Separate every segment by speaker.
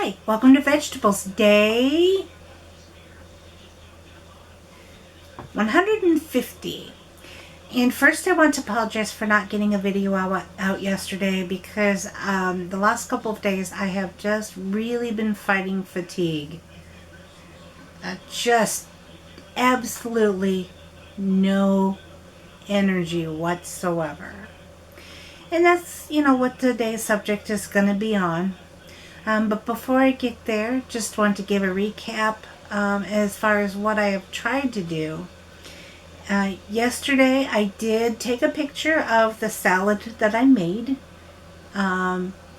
Speaker 1: Hi, welcome to Vegetables Day 150. And first I want to apologize for not getting a video out yesterday because the last couple of days I have just really been fighting fatigue. Just absolutely no energy whatsoever. And that's, what today's subject is going to be on. But before I get there, just want to give a recap as far as what I have tried to do. Yesterday, I did take a picture of the salad that I made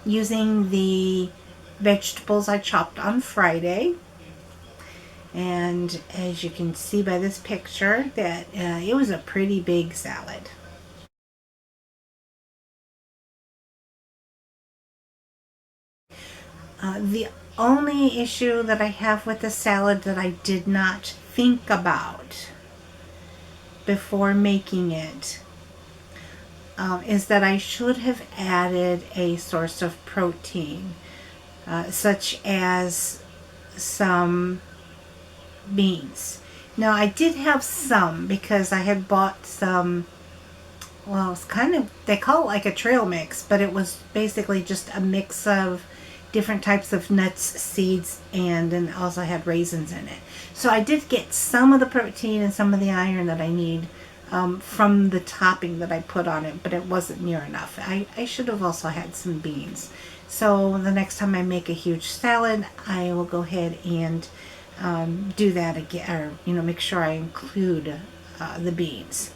Speaker 1: using the vegetables I chopped on Friday. And as you can see by this picture, that it was a pretty big salad. The only issue that I have with the salad that I did not think about before making it is that I should have added a source of protein, such as some beans. Now, I did have some because I had bought some, well, it's they call it like a trail mix, but it was basically just a mix of different types of nuts, seeds, and then also had raisins in it. So I did get some of the protein and some of the iron that I need from the topping that I put on it, but it wasn't near enough. I should have also had some beans. So the next time I make a huge salad, I will go ahead and do that again, or make sure I include the beans.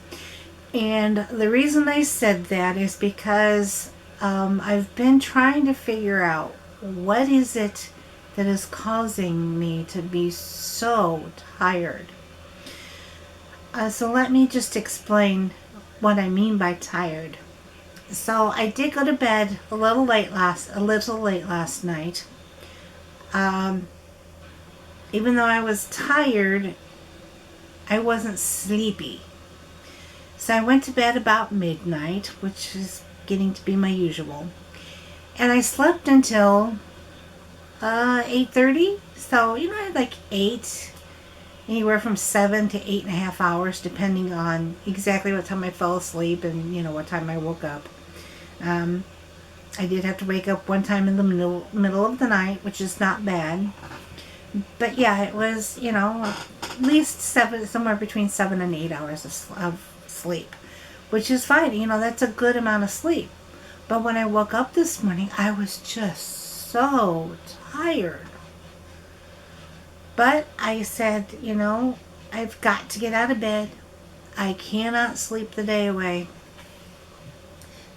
Speaker 1: And the reason I said that is because I've been trying to figure out what is it that is causing me to be so tired. So let me just explain what I mean by tired. So I did go to bed a little late last night. Even though I was tired, I wasn't sleepy. So I went to bed about midnight, which is getting to be my usual. And I slept until 8:30. So, I had like anywhere from 7 to 8.5 hours, depending on exactly what time I fell asleep and, what time I woke up. I did have to wake up one time in the middle of the night, which is not bad. But yeah, it was, at least somewhere between 7 and 8 hours of sleep, which is fine. That's a good amount of sleep. But when I woke up this morning, I was just so tired. But I said, I've got to get out of bed. I cannot sleep the day away.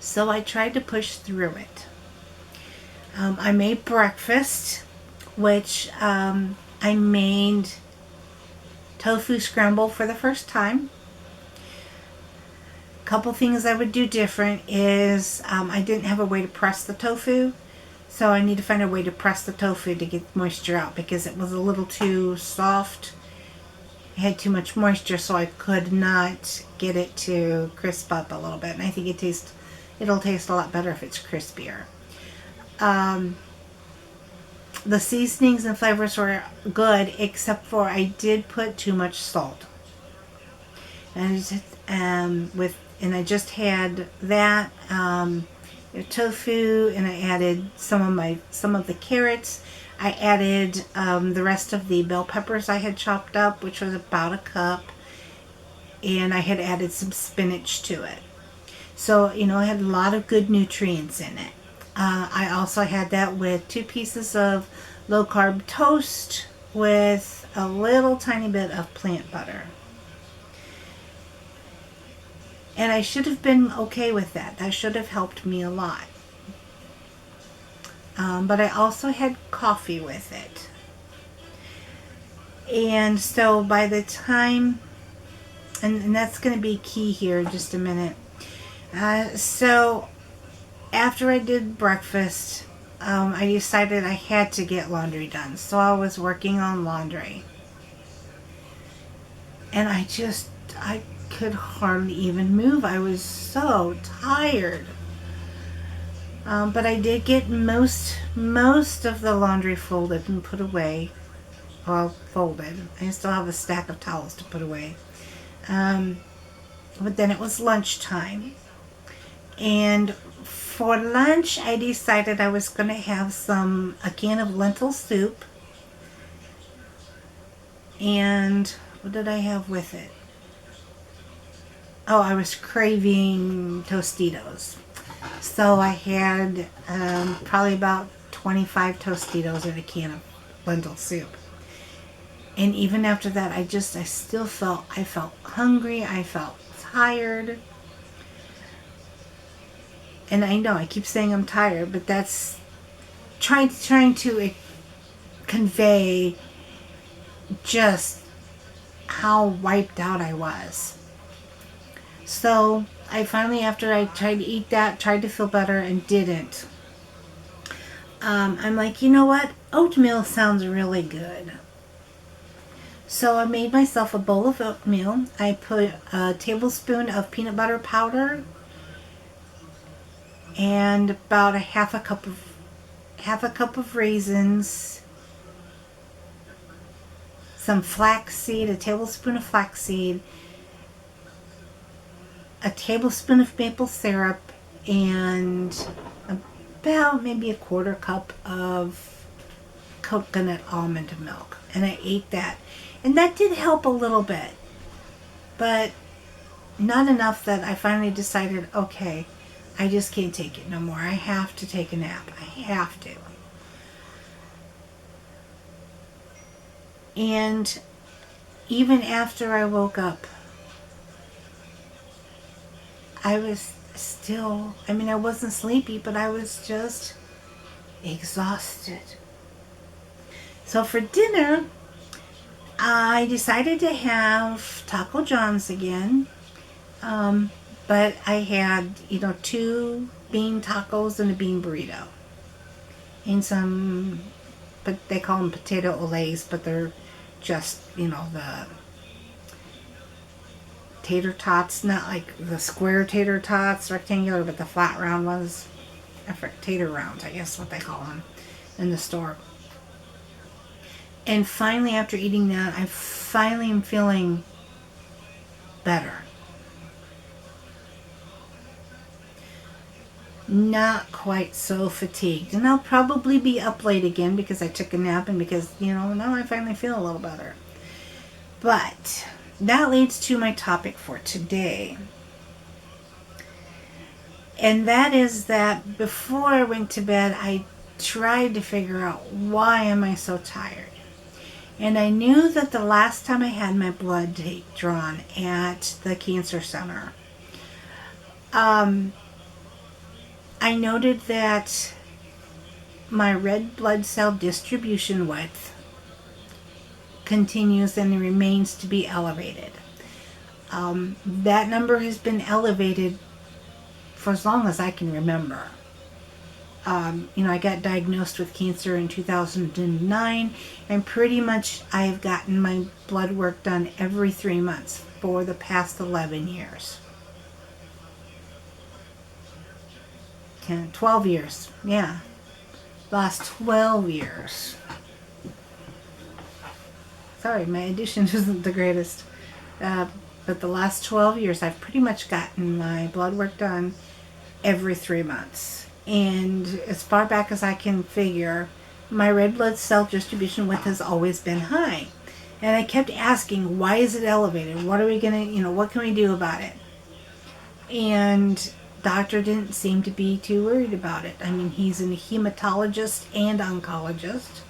Speaker 1: So I tried to push through it. I made breakfast, which I made tofu scramble for the first time. A couple things I would do different is I didn't have a way to press the tofu. So I need to find a way to press the tofu to get moisture out because it was a little too soft. It had too much moisture, so I could not get it to crisp up a little bit. And I think it'll taste a lot better if it's crispier. The seasonings and flavors were good, except for I did put too much salt. And I just had that. Tofu, and I added some of the carrots. I added the rest of the bell peppers I had chopped up, which was about a cup, and I had added some spinach to it. So I had a lot of good nutrients in it. I also had that with 2 pieces of low carb toast with a little tiny bit of plant butter. And I should have been okay with that. That should have helped me a lot. But I also had coffee with it. And so by the time, and that's going to be key here in just a minute. So after I did breakfast, I decided I had to get laundry done. So I was working on laundry. And I could hardly even move. I was so tired. But I did get most of the laundry folded and put away. Well, folded. I still have a stack of towels to put away. But then it was lunchtime. And for lunch, I decided I was going to have a can of lentil soup. And what did I have with it? Oh, I was craving Tostitos. So I had probably about 25 Tostitos in a can of lentil soup. And even after that, I still felt hungry. I felt tired. And I know I keep saying I'm tired, but that's trying to convey just how wiped out I was. So I finally, after I tried to eat that, tried to feel better and didn't. I'm like, you know what? Oatmeal sounds really good. So I made myself a bowl of oatmeal. I put a tablespoon of peanut butter powder and about a half a cup of raisins, some flaxseed, a tablespoon of flaxseed, a tablespoon of maple syrup, and about maybe a quarter cup of coconut almond milk. And I ate that. And that did help a little bit, but not enough that I finally decided, okay, I just can't take it no more. I have to take a nap. I have to. And even after I woke up, I was still, I wasn't sleepy, but I was just exhausted. So for dinner, I decided to have Taco John's again. But I had, 2 bean tacos and a bean burrito. And but they call them potato olays, but they're just, the tater tots, not like the square tater tots, rectangular, but the flat round ones. Tater rounds, I guess what they call them in the store. And finally, after eating that, I finally am feeling better. Not quite so fatigued. And I'll probably be up late again because I took a nap and because, now I finally feel a little better. But that leads to my topic for today. And that is that before I went to bed, I tried to figure out, why am I so tired? And I knew that the last time I had my blood drawn at the cancer center, I noted that my red blood cell distribution width continues and remains to be elevated. That number has been elevated for as long as I can remember. I got diagnosed with cancer in 2009, and pretty much I have gotten my blood work done every 3 months for the past 11 years. 12 years, yeah. Last 12 years. Sorry, my addition isn't the greatest. But the last 12 years, I've pretty much gotten my blood work done every 3 months. And as far back as I can figure, my red blood cell distribution width has always been high. And I kept asking, why is it elevated? What are we going to, what can we do about it? And doctor didn't seem to be too worried about it. He's a hematologist and oncologist.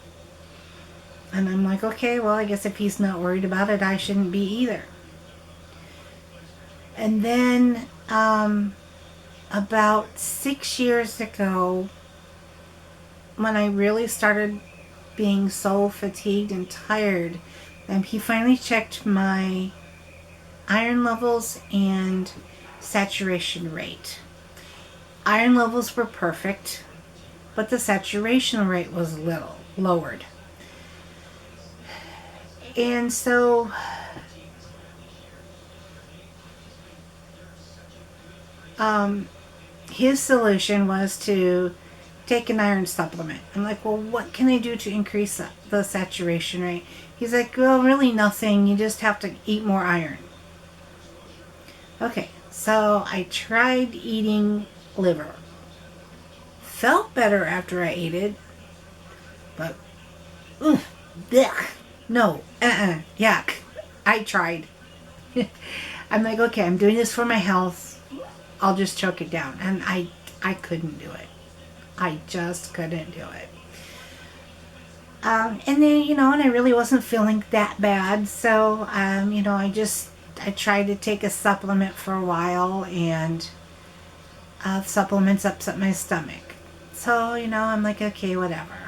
Speaker 1: And I'm like, okay, well, I guess if he's not worried about it, I shouldn't be either. And then about 6 years ago, when I really started being so fatigued and tired, he finally checked my iron levels and saturation rate. Iron levels were perfect, but the saturation rate was little lowered. And so his solution was to take an iron supplement. I'm like, well, what can I do to increase the saturation rate? He's like, well, really nothing. You just have to eat more iron. Okay, so I tried eating liver. Felt better after I ate it, but blech, no, yuck. I tried. I'm like, okay, I'm doing this for my health. I'll just choke it down. And I couldn't do it. I just couldn't do it. And then, and I really wasn't feeling that bad. So, I tried to take a supplement for a while, and supplements upset my stomach. So, I'm like, okay, whatever.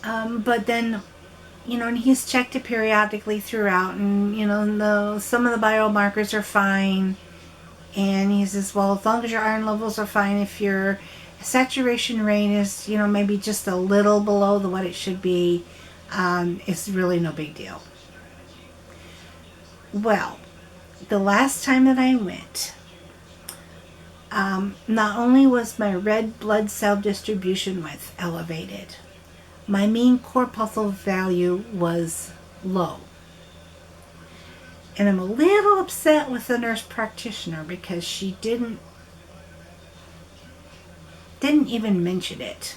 Speaker 1: But then, and he's checked it periodically throughout, and, some of the biomarkers are fine. And he says, well, as long as your iron levels are fine, if your saturation rate is, maybe just a little below what it should be, it's really no big deal. Well, the last time that I went, not only was my red blood cell distribution width elevated, my mean corpuscle value was low. And I'm a little upset with the nurse practitioner because she didn't even mention it.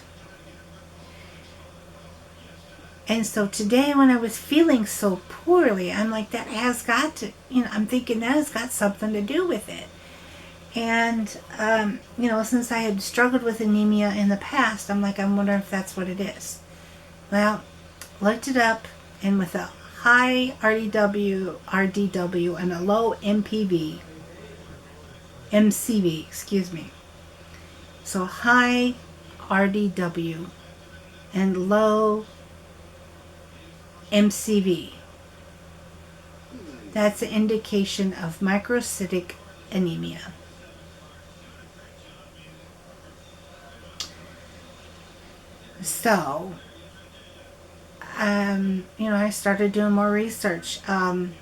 Speaker 1: And so today when I was feeling so poorly, I'm like, that has got to, I'm thinking that has got something to do with it. And, since I had struggled with anemia in the past, I'm like, I'm wondering if that's what it is. Well, looked it up, and with a high RDW, and a low MCV, So high RDW and low MCV. That's an indication of microcytic anemia. So, I started doing more research. And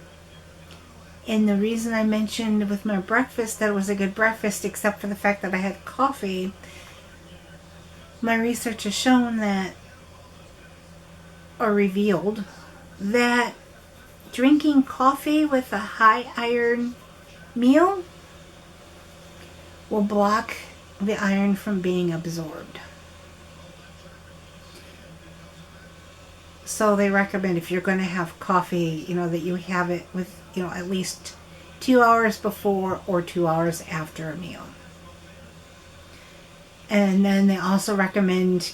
Speaker 1: the reason I mentioned with my breakfast that it was a good breakfast, except for the fact that I had coffee, my research has shown that, or revealed, that drinking coffee with a high iron meal will block the iron from being absorbed. So they recommend if you're going to have coffee, that you have it with, at least 2 hours before or 2 hours after a meal. And then they also recommend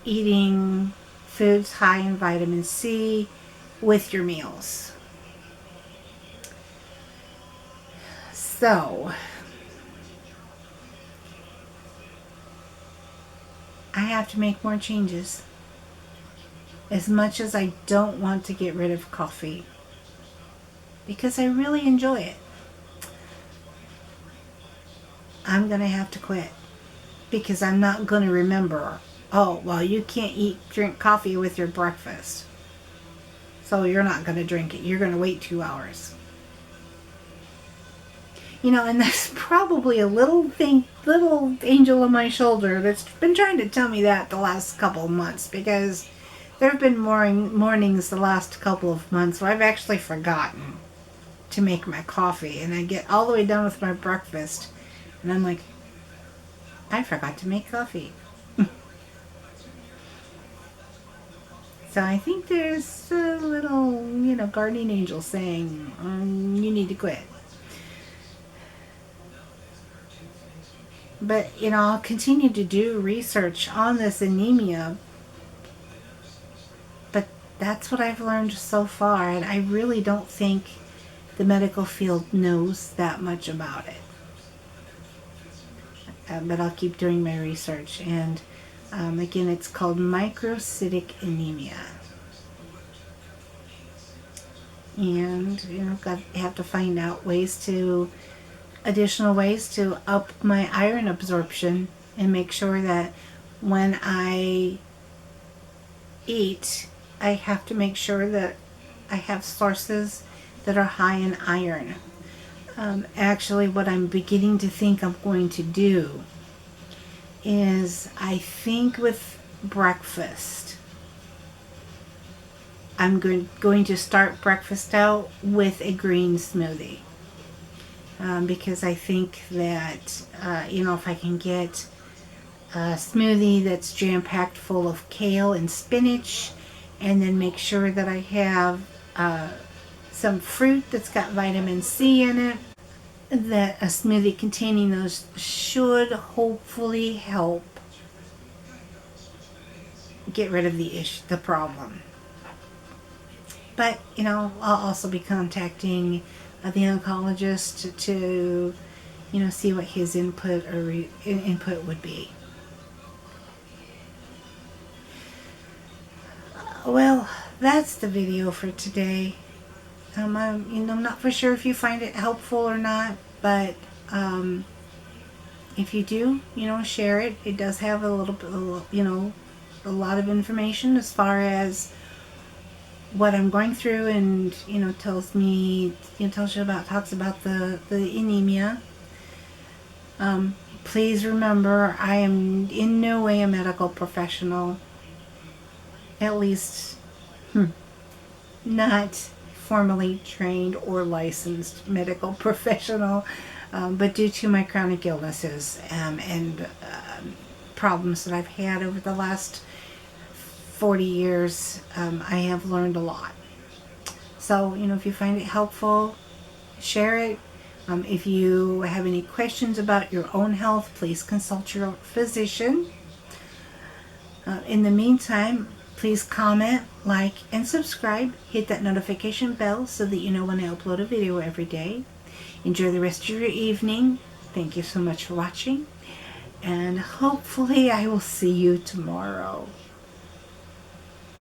Speaker 1: eating foods high in vitamin C with your meals. So, I have to make more changes. As much as I don't want to get rid of coffee, because I really enjoy it, I'm going to have to quit. Because I'm not going to remember, oh, well, you can't drink coffee with your breakfast. So you're not going to drink it. You're going to wait 2 hours. And that's probably a little angel on my shoulder that's been trying to tell me that the last couple of months, because there have been mornings the last couple of months where I've actually forgotten to make my coffee, and I get all the way done with my breakfast, and I'm like, I forgot to make coffee. So I think there's a little, guardian angel saying, you need to quit. But, I'll continue to do research on this anemia. But that's what I've learned so far, and I really don't think the medical field knows that much about it. But I'll keep doing my research. And again, it's called microcytic anemia. And, I have to find out additional ways to up my iron absorption and make sure that when I eat, I have to make sure that I have sources that are high in iron. Actually, what I'm beginning to think I'm going to do is, I think with breakfast, I'm going to start breakfast out with a green smoothie. Because I think that, if I can get a smoothie that's jam-packed full of kale and spinach, and then make sure that I have some fruit that's got vitamin C in it, that a smoothie containing those should hopefully help get rid of the problem. But, I'll also be contacting the oncologist to, see what his input would be. Well, that's the video for today. I'm not for sure if you find it helpful or not, but if you do, share it. It does have a little bit, a lot of information as far as what I'm going through, and talks about the anemia. Please remember, I am in no way a medical professional, at least not formally trained or licensed medical professional, but due to my chronic illnesses and problems that I've had over the last 40 years, I have learned a lot. So, if you find it helpful, share it. If you have any questions about your own health, please consult your physician. In the meantime, please comment, like, and subscribe. Hit that notification bell so that you know when I upload a video every day. Enjoy the rest of your evening. Thank you so much for watching, and hopefully I will see you tomorrow.